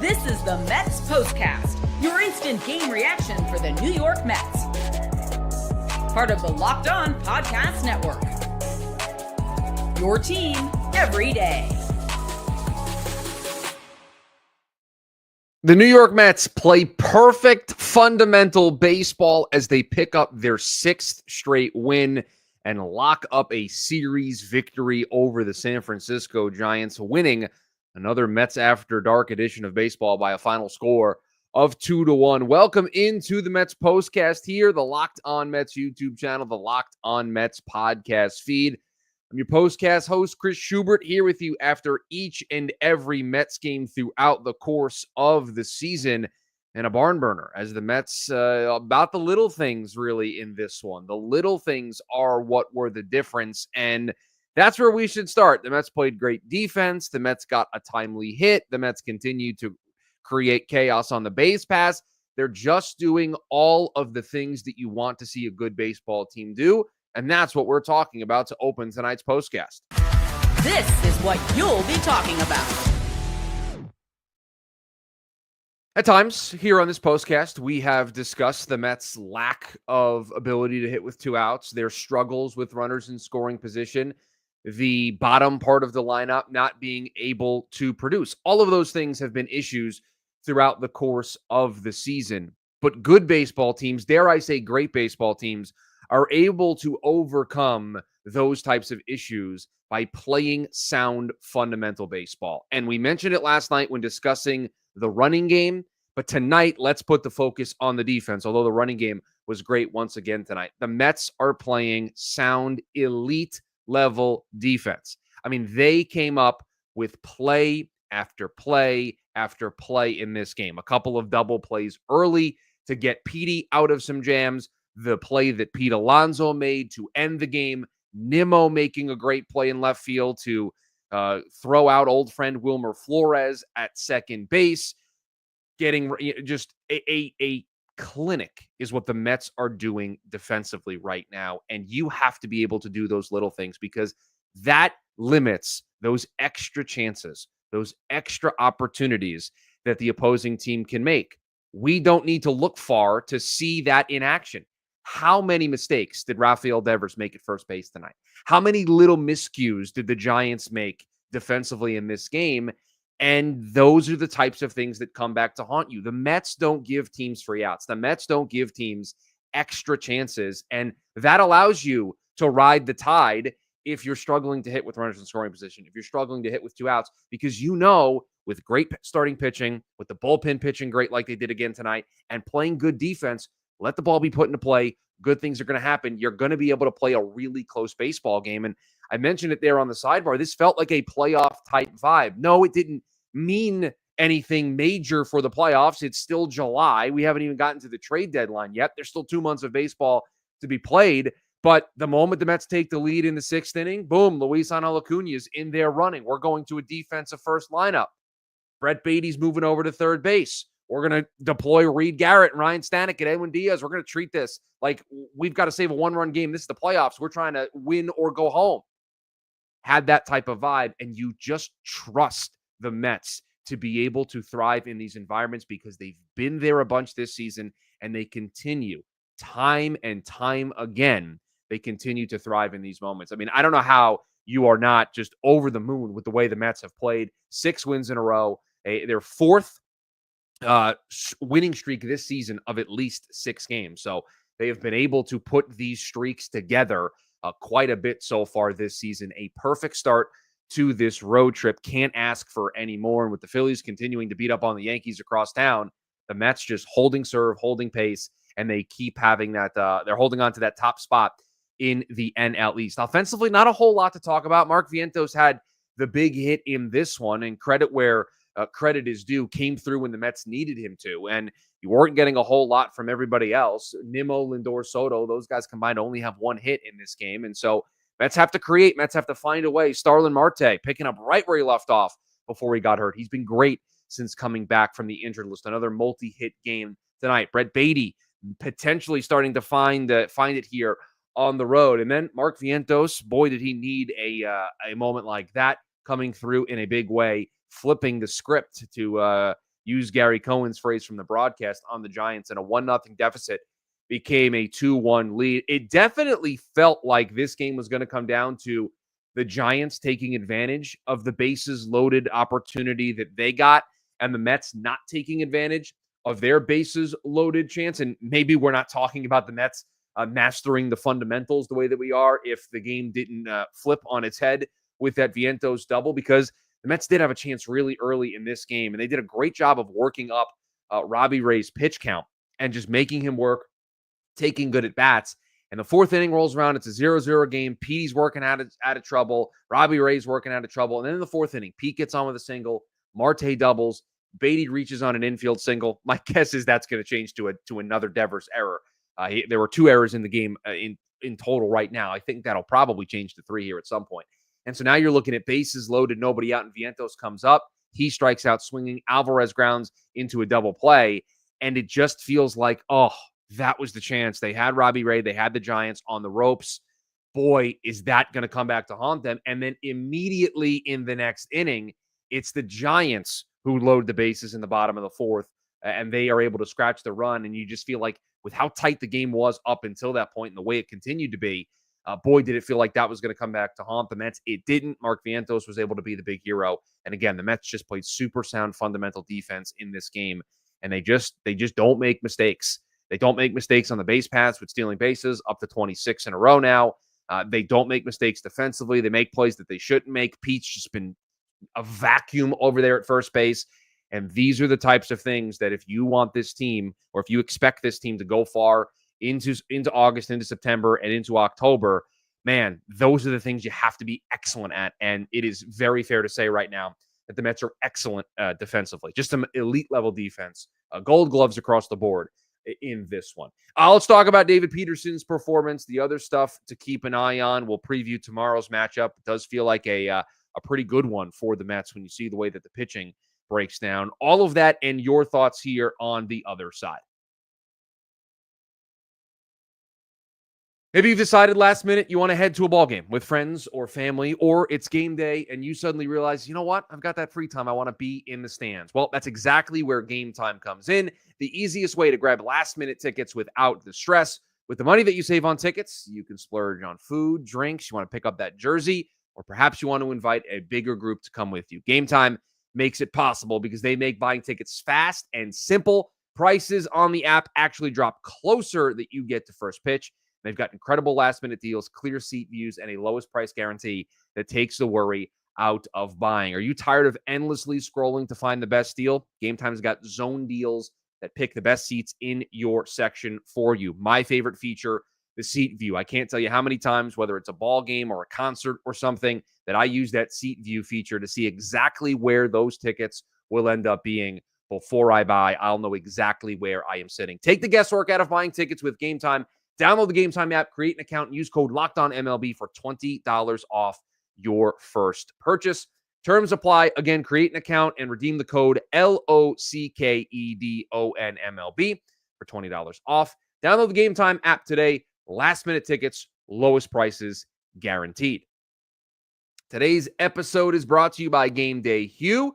This is the Mets Postcast, your instant game reaction for the New York Mets. Part of the Locked On Podcast Network. Your team every day. The New York Mets play perfect fundamental baseball as they pick up their sixth straight win and lock up a series victory over the San Francisco Giants, winning another Mets After Dark edition of baseball by a final score of 2-1. Welcome into the Mets Postcast here, the Locked On Mets YouTube channel, the Locked On Mets podcast feed. I'm your Postcast host, Chris Schubert, here with you after each and every Mets game throughout the course of the season. And a barn burner as the Mets, about the little things really in this one. The little things are what were the difference, and that's where we should start. The Mets played great defense. The Mets got a timely hit. The Mets continued to create chaos on the base pass. They're just doing all of the things that you want to see a good baseball team do. And that's what we're talking about to open tonight's Postcast. This is what you'll be talking about. At times here on this Postcast, we have discussed the Mets' lack of ability to hit with two outs, their struggles with runners in scoring position, the bottom part of the lineup not being able to produce. All of those things have been issues throughout the course of the season. But good baseball teams, dare I say great baseball teams, are able to overcome those types of issues by playing sound fundamental baseball. And we mentioned it last night when discussing the running game, but tonight let's put the focus on the defense, although the running game was great once again tonight. The Mets are playing sound elite level defense. I mean, they came up with play after play after play in this game. A couple of double plays early to get Petey out of some jams. The play that Pete Alonso made to end the game. Nimmo making a great play in left field to throw out old friend Wilmer Flores at second base. Getting just a clinic is what the Mets are doing defensively right now. And you have to be able to do those little things because that limits those extra chances, those extra opportunities that the opposing team can make. We don't need to look far to see that in action. How many mistakes did Rafael Devers make at first base tonight? How many little miscues did the Giants make defensively in this game? And those are the types of things that come back to haunt you. The Mets don't give teams free outs. The Mets don't give teams extra chances. And that allows you to ride the tide if you're struggling to hit with runners in scoring position, if you're struggling to hit with two outs, because you know with great starting pitching, with the bullpen pitching great like they did again tonight, and playing good defense, let the ball be put into play. Good things are going to happen. You're going to be able to play a really close baseball game. And I mentioned it there on the sidebar. This felt like a playoff type vibe. No, it didn't mean anything major for the playoffs. It's still July. We haven't even gotten to the trade deadline yet. There's still 2 months of baseball to be played. But the moment the Mets take the lead in the sixth inning, boom, Luis Angel Acuna is in there running. We're going to a defensive first lineup. Brett Beatty's moving over to third base. We're going to deploy Reed Garrett and Ryan Stanek and Edwin Diaz. We're going to treat this like we've got to save a one-run game. This is the playoffs. We're trying to win or go home. Had that type of vibe, and you just trust the Mets to be able to thrive in these environments because they've been there a bunch this season, and they continue time and time again. They continue to thrive in these moments. I mean, I don't know how you are not just over the moon with the way the Mets have played. 6 wins in a row. Their fourth winning streak this season of at least 6 games. So they have been able to put these streaks together quite a bit so far this season. A perfect start to this road trip. Can't ask for any more. And with the Phillies continuing to beat up on the Yankees across town, the Mets just holding serve, holding pace, and they keep having that. They're holding on to that top spot in the NL East. Offensively, not a whole lot to talk about. Mark Vientos had the big hit in this one, and credit where credit is due, came through when the Mets needed him to. And you weren't getting a whole lot from everybody else. Nimmo, Lindor, Soto, those guys combined only have 1 hit in this game. And so Mets have to create. Mets have to find a way. Starlin Marte picking up right where he left off before he got hurt. He's been great since coming back from the injured list. Another multi-hit game tonight. Brett Beatty potentially starting to find it here on the road. And then Mark Vientos, boy, did he need a moment like that. coming through in a big way, flipping the script to use Gary Cohen's phrase from the broadcast on the Giants, and a 1-0 deficit became a 2-1 lead. It definitely felt like this game was going to come down to the Giants taking advantage of the bases loaded opportunity that they got, and the Mets not taking advantage of their bases loaded chance. And maybe we're not talking about the Mets mastering the fundamentals the way that we are if the game didn't flip on its head with that Vientos double, because the Mets did have a chance really early in this game, and they did a great job of working up Robbie Ray's pitch count and just making him work, taking good at bats. And the fourth inning rolls around. It's a 0-0 game. Petey's working out of trouble. Robbie Ray's working out of trouble. And then in the fourth inning, Pete gets on with a single. Marte doubles. Beatty reaches on an infield single. My guess is that's going to change to another Devers error. There were 2 errors in the game in total right now. I think that'll probably change to 3 here at some point. And so now you're looking at bases loaded, nobody out, and Vientos comes up. He strikes out swinging. Alvarez grounds into a double play. And it just feels like, oh, that was the chance. They had Robbie Ray. They had the Giants on the ropes. Boy, is that going to come back to haunt them. And then immediately in the next inning, it's the Giants who load the bases in the bottom of the fourth, and they are able to scratch the run. And you just feel like with how tight the game was up until that point and the way it continued to be, boy, did it feel like that was going to come back to haunt the Mets. It didn't. Mark Vientos was able to be the big hero. And again, the Mets just played super sound fundamental defense in this game, and they just don't make mistakes. They don't make mistakes on the base paths with stealing bases, up to 26 in a row now. They don't make mistakes defensively. They make plays that they shouldn't make. Pete's just been a vacuum over there at first base. And these are the types of things that if you want this team, or if you expect this team to go far into August, into September, and into October, man, those are the things you have to be excellent at. And it is very fair to say right now that the Mets are excellent defensively. Just some elite level defense. Gold gloves across the board in this one. Let's talk about David Peterson's performance. The other stuff to keep an eye on. We'll preview tomorrow's matchup. It does feel like a pretty good one for the Mets when you see the way that the pitching breaks down. All of that and your thoughts here on the other side. Maybe you've decided last minute you want to head to a ball game with friends or family, or it's game day and you suddenly realize, you know what? I've got that free time. I want to be in the stands. Well, that's exactly where Gametime comes in. The easiest way to grab last minute tickets without the stress. With the money that you save on tickets, you can splurge on food, drinks. You want to pick up that jersey, or perhaps you want to invite a bigger group to come with you. Gametime makes it possible because they make buying tickets fast and simple. Prices on the app actually drop closer that you get to first pitch. They've got incredible last-minute deals, clear seat views, and a lowest price guarantee that takes the worry out of buying. Are you tired of endlessly scrolling to find the best deal? Gametime's got zone deals that pick the best seats in your section for you. My favorite feature, the seat view. I can't tell you how many times, whether it's a ball game or a concert or something, that I use that seat view feature to see exactly where those tickets will end up being before I buy. I'll know exactly where I am sitting. Take the guesswork out of buying tickets with Gametime. Download the Gametime app, create an account, and use code LOCKEDONMLB for $20 off your first purchase. Terms apply. Again, create an account and redeem the code LOCKEDONMLB for $20 off. Download the Gametime app today. Last minute tickets, lowest prices guaranteed. Today's episode is brought to you by Gameday Hue.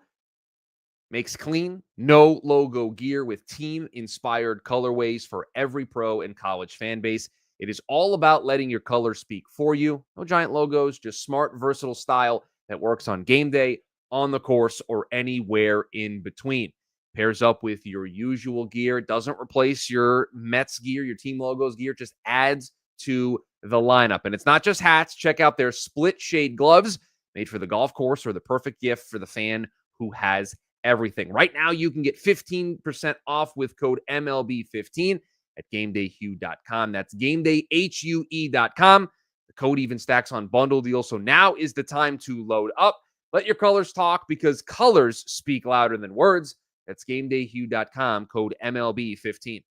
Makes clean, no logo gear with team-inspired colorways for every pro and college fan base. It is all about letting your colors speak for you. No giant logos, just smart, versatile style that works on game day, on the course, or anywhere in between. Pairs up with your usual gear. Doesn't replace your Mets gear, your team logos gear. Just adds to the lineup. And it's not just hats. Check out their split shade gloves made for the golf course, or the perfect gift for the fan who has everything. Right now, you can get 15% off with code MLB15 at GamedayHue.com. That's GamedayHue.com. The code even stacks on bundle deals. So now is the time to load up. Let your colors talk, because colors speak louder than words. That's GamedayHue.com, code MLB15.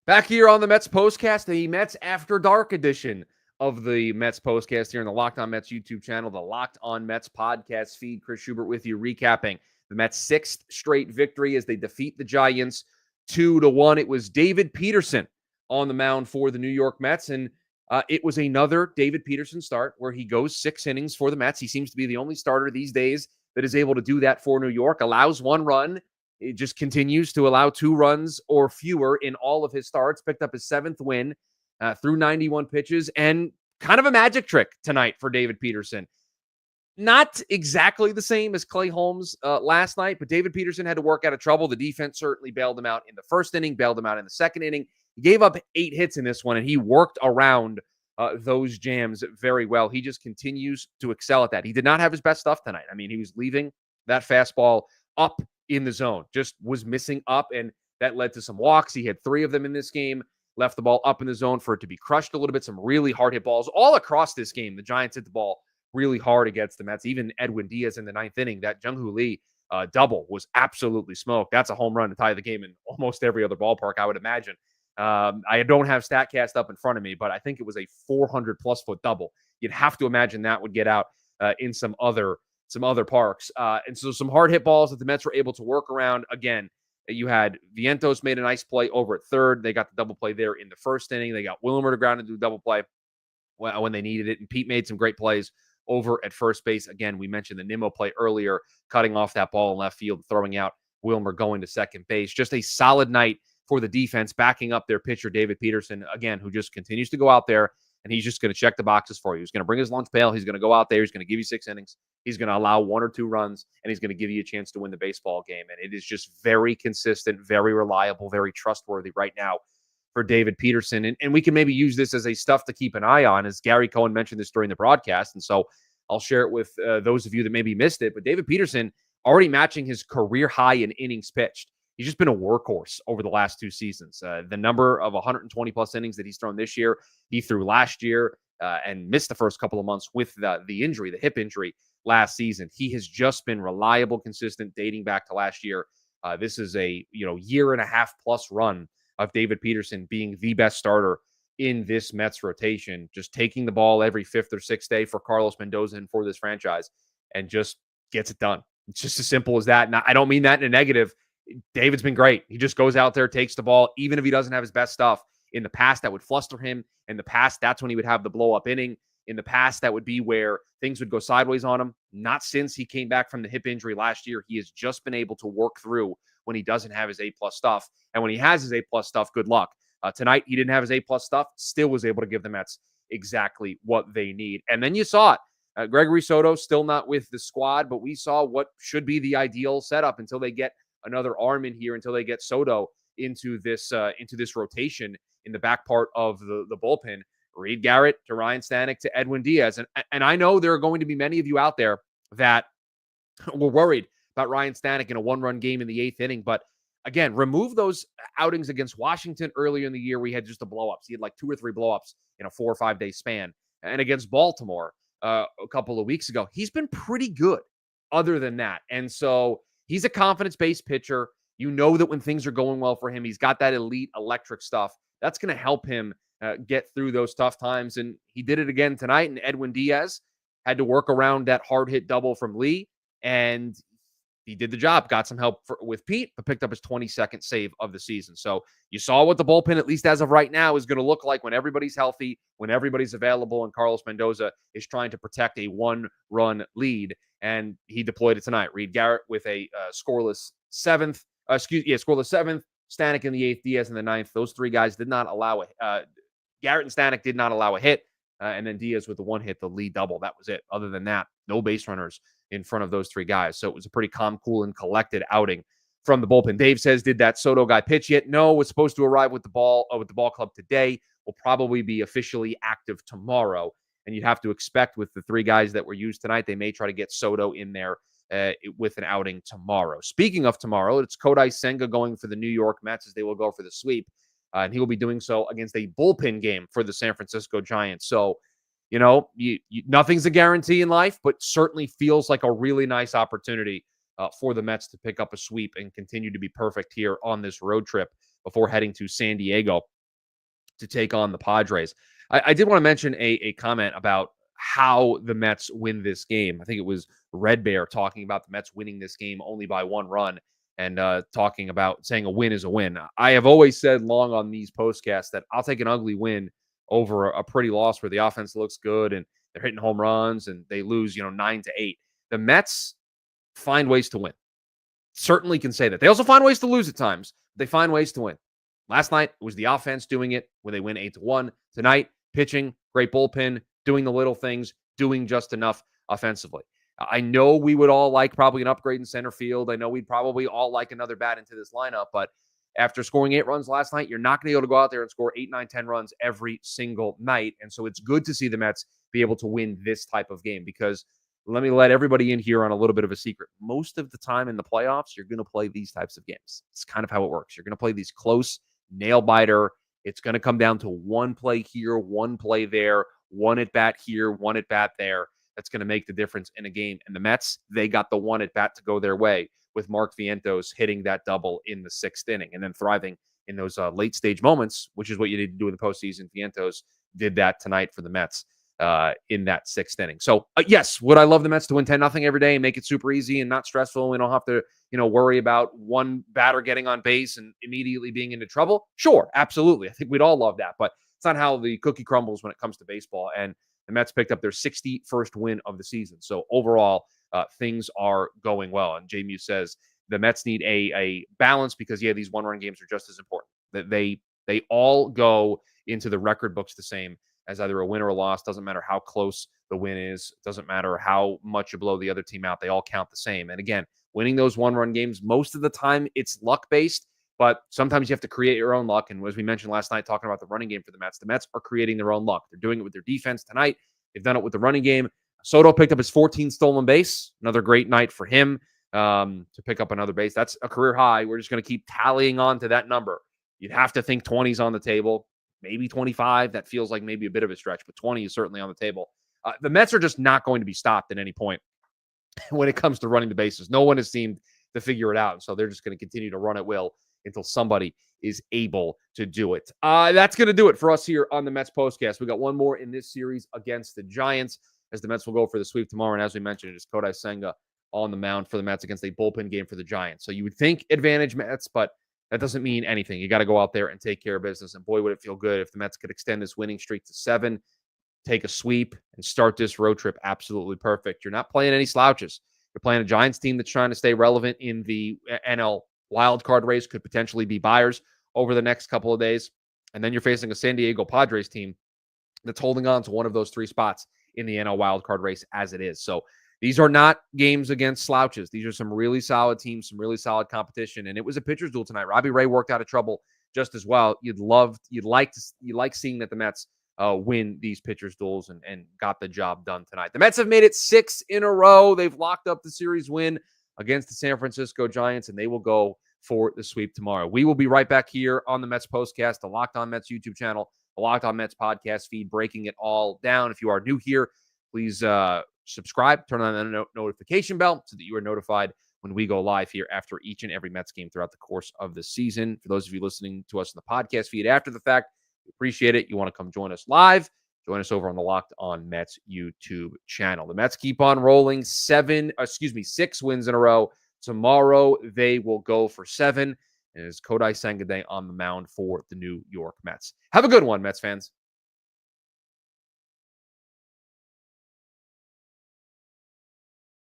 Back here on the Mets Postcast, the Mets After Dark edition of the Mets Postcast here on the Locked On Mets YouTube channel, the Locked On Mets podcast feed. Chris Schubert with you, recapping the Mets' sixth straight victory as they defeat the Giants 2-1. It was David Peterson on the mound for the New York Mets, and It was another David Peterson start where he goes 6 innings for the Mets. He seems to be the only starter these days that is able to do that for New York, allows 1 run. It just continues to allow 2 runs or fewer in all of his starts, picked up his 7th win through 91 pitches, and kind of a magic trick tonight for David Peterson. Not exactly the same as Clay Holmes last night, but David Peterson had to work out of trouble. The defense certainly bailed him out in the first inning, bailed him out in the second inning. He gave up 8 hits in this one, and he worked around those jams very well. He just continues to excel at that. He did not have his best stuff tonight. I mean, he was leaving that fastball up in the zone, just was missing up, and that led to some walks. He had 3 of them in this game, left the ball up in the zone for it to be crushed a little bit. Some really hard hit balls all across this game. The Giants hit the ball really hard against the Mets. Even Edwin Diaz in the 9th inning, that Jung-Hoo Lee double was absolutely smoked. That's a home run to tie the game in almost every other ballpark, I would imagine. I don't have StatCast up in front of me, but I think it was a 400-plus foot double. You'd have to imagine that would get out in some other parks. And so some hard hit balls that the Mets were able to work around. Again, you had Vientos made a nice play over at third. They got the double play there in the first inning. They got Wilmer to ground and do a double play when they needed it. And Pete made some great plays over at first base. Again, we mentioned the Nimmo play earlier, cutting off that ball in left field, throwing out Wilmer going to second base. Just a solid night for the defense, backing up their pitcher, David Peterson, again, who just continues to go out there, and he's just going to check the boxes for you. He's going to bring his lunch pail. He's going to go out there. He's going to give you 6 innings. He's going to allow 1 or 2 runs, and he's going to give you a chance to win the baseball game. And it is just very consistent, very reliable, very trustworthy right now for David Peterson. And we can maybe use this as a stuff to keep an eye on, as Gary Cohen mentioned this during the broadcast. And so I'll share it with those of you that maybe missed it. But David Peterson already matching his career high in innings pitched. He's just been a workhorse over the last 2 seasons. The number of 120-plus innings that he's thrown this year, he threw last year and missed the first couple of months with the injury, the hip injury last season. He has just been reliable, consistent, dating back to last year. This is a year and a half plus run of David Peterson being the best starter in this Mets rotation, just taking the ball every 5th or 6th day for Carlos Mendoza and for this franchise, and just gets it done. It's just as simple as that. And I don't mean that in a negative. David's been great. He just goes out there, takes the ball, even if he doesn't have his best stuff. In the past, that would fluster him. In the past, that's when he would have the blow-up inning. In the past, that would be where things would go sideways on him. Not since he came back from the hip injury last year. He has just been able to work through when he doesn't have his A-plus stuff. And when he has his A-plus stuff, good luck. Tonight, he didn't have his A-plus stuff, still was able to give the Mets exactly what they need. And then you saw it. Gregory Soto still not with the squad, but we saw what should be the ideal setup until they get another arm in here, until they get Soto into this rotation in the back part of the bullpen. Reed Garrett to Ryan Stanek to Edwin Diaz. And I know there are going to be many of you out there that were worried about Ryan Stanek in a 1-run game in the 8th inning. But again, remove those outings against Washington earlier in the year. We had just the blowups. He had like 2 or 3 blowups in a 4 or 5 day span. And against Baltimore a couple of weeks ago, he's been pretty good other than that. And so he's a confidence-based pitcher. You know that when things are going well for him, he's got that elite electric stuff. That's going to help him get through those tough times. And he did it again tonight. And Edwin Diaz had to work around that hard hit double from Lee. And he did the job, got some help with Pete, but picked up his 22nd save of the season. So you saw what the bullpen, at least as of right now, is going to look like when everybody's healthy, when everybody's available, and Carlos Mendoza is trying to protect a 1-run lead. And he deployed it tonight. Reed Garrett with a scoreless 7th. Scoreless 7th. Stanek in the 8th, Diaz in the 9th. Those 3 guys did not allow Garrett and Stanek did not allow a hit. And then Diaz with the 1 hit, the lead double. That was it. Other than that, no base runners in front of those 3 guys. So it was a pretty calm, cool, and collected outing from the bullpen. Dave says, did that Soto guy pitch yet? No, was supposed to arrive with the ball club today. Will probably be officially active tomorrow. And you'd have to expect with the 3 guys that were used tonight, they may try to get Soto in there with an outing tomorrow. Speaking of tomorrow, it's Kodai Senga going for the New York Mets as they will go for the sweep. And he will be doing so against a bullpen game for the San Francisco Giants. So, nothing's a guarantee in life, but certainly feels like a really nice opportunity for the Mets to pick up a sweep and continue to be perfect here on this road trip before heading to San Diego to take on the Padres. I did want to mention a comment about how the Mets win this game. I think it was Red Bear talking about the Mets winning this game only by 1 run and talking about saying a win is a win. I have always said long on these postcasts that I'll take an ugly win over a pretty loss where the offense looks good and they're hitting home runs and they lose, 9-8. The Mets find ways to win. Certainly can say that. They also find ways to lose at times. They find ways to win. Last night, it was the offense doing it when they win 8-1. Tonight, pitching, great bullpen, doing the little things, doing just enough offensively. I know we would all like probably an upgrade in center field. I know we'd probably all like another bat into this lineup, but after scoring 8 runs last night, you're not going to be able to go out there and score 8, 9, 10 runs every single night. And so it's good to see the Mets be able to win this type of game because let me let everybody in here on a little bit of a secret. Most of the time in the playoffs, you're going to play these types of games. It's kind of how it works. You're going to play these close nail biter. It's going to come down to one play here, one play there, one at bat here, one at bat there. That's going to make the difference in a game. And the Mets, they got the one at bat to go their way with Mark Vientos hitting that double in the 6th inning and then thriving in those late stage moments, which is what you need to do in the postseason. Vientos did that tonight for the Mets in that 6th inning. So yes, would I love the Mets to win 10-0 every day and make it super easy and not stressful? We don't have to, worry about one batter getting on base and immediately being into trouble. Sure, absolutely. I think we'd all love that, but it's not how the cookie crumbles when it comes to baseball. And the Mets picked up their 61st win of the season. So overall, things are going well. And JMU says the Mets need a balance because, these one-run games are just as important. That they all go into the record books the same as either a win or a loss. Doesn't matter how close the win is. Doesn't matter how much you blow the other team out. They all count the same. And again, winning those one-run games, most of the time it's luck-based, but sometimes you have to create your own luck. And as we mentioned last night, talking about the running game for the Mets are creating their own luck. They're doing it with their defense tonight. They've done it with the running game. Soto picked up his 14th stolen base. Another great night for him to pick up another base. That's a career high. We're just going to keep tallying on to that number. You'd have to think 20's on the table, maybe 25. That feels like maybe a bit of a stretch, but 20 is certainly on the table. The Mets are just not going to be stopped at any point when it comes to running the bases. No one has seemed to figure it out. So they're just going to continue to run at will until somebody is able to do it. That's going to do it for us here on the Mets Postcast. We got one more in this series against the Giants as the Mets will go for the sweep tomorrow. And as we mentioned, it is Kodai Senga on the mound for the Mets against a bullpen game for the Giants. So you would think advantage Mets, but that doesn't mean anything. You got to go out there and take care of business. And boy, would it feel good if the Mets could extend this winning streak to 7, take a sweep, and start this road trip absolutely perfect. You're not playing any slouches. You're playing a Giants team that's trying to stay relevant in the NL wildcard race, could potentially be buyers over the next couple of days. And then you're facing a San Diego Padres team that's holding on to one of those 3 spots in the NL wildcard race as it is. So these are not games against slouches. These are some really solid teams, some really solid competition. And it was a pitcher's duel tonight. Robbie Ray worked out of trouble just as well. You'd like seeing that the Mets win these pitcher's duels and got the job done tonight. The Mets have made it 6 in a row. They've locked up the series win against the San Francisco Giants, and they will go for the sweep tomorrow. We will be right back here on the Mets Postcast, the Locked On Mets YouTube channel, the Locked On Mets podcast feed, breaking it all down. If you are new here, please subscribe, turn on the notification bell so that you are notified when we go live here after each and every Mets game throughout the course of the season. For those of you listening to us in the podcast feed after the fact, we appreciate it. You want to come join us live, join us over on the Locked On Mets YouTube channel. The Mets keep on rolling 6 wins in a row. Tomorrow, they will go for 7. And it's Kodai Senga Day on the mound for the New York Mets. Have a good one, Mets fans.